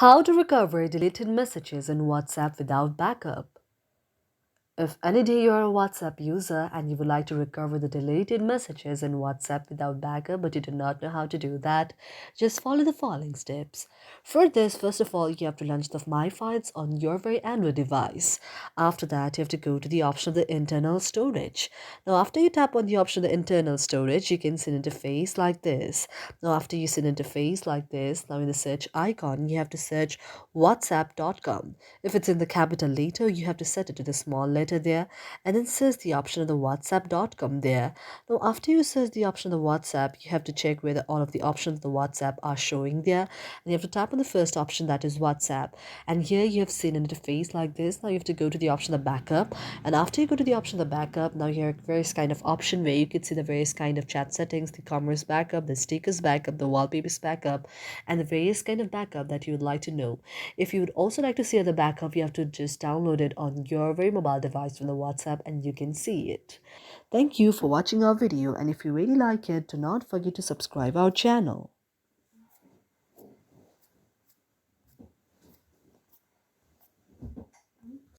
How to recover deleted messages in WhatsApp without backup. If any day you're a WhatsApp user and you would like to recover the deleted messages in WhatsApp without backup but you do not know how to do that, just follow the following steps. For this, first of all, you have to launch the My Files on your very Android device. After that, you have to go to the option of the internal storage. Now, after you tap on the option of the internal storage, you can see an interface like this. Now, after you see an interface like this, now in the search icon, you have to search whatsapp.com. If it's in the capital letter, you have to set it to the small letter there and then search the option of the whatsapp.com there. Now, after you search the option of the WhatsApp, you have to check whether all of the options of the WhatsApp are showing there. And you have to tap on the first option, that is WhatsApp. And here you have seen an interface like this. Now you have to go to the option of backup. And after you go to the option of backup, now here are various kind of option where you can see the various kind of chat settings, the commerce backup, the stickers backup, the wallpapers backup, and the various kind of backup that you would like to know. If you would also like to see the backup, you have to just download it on your very mobile device from the WhatsApp and you can see it. Thank you for watching our video, and if you really like it, do not forget to subscribe our channel.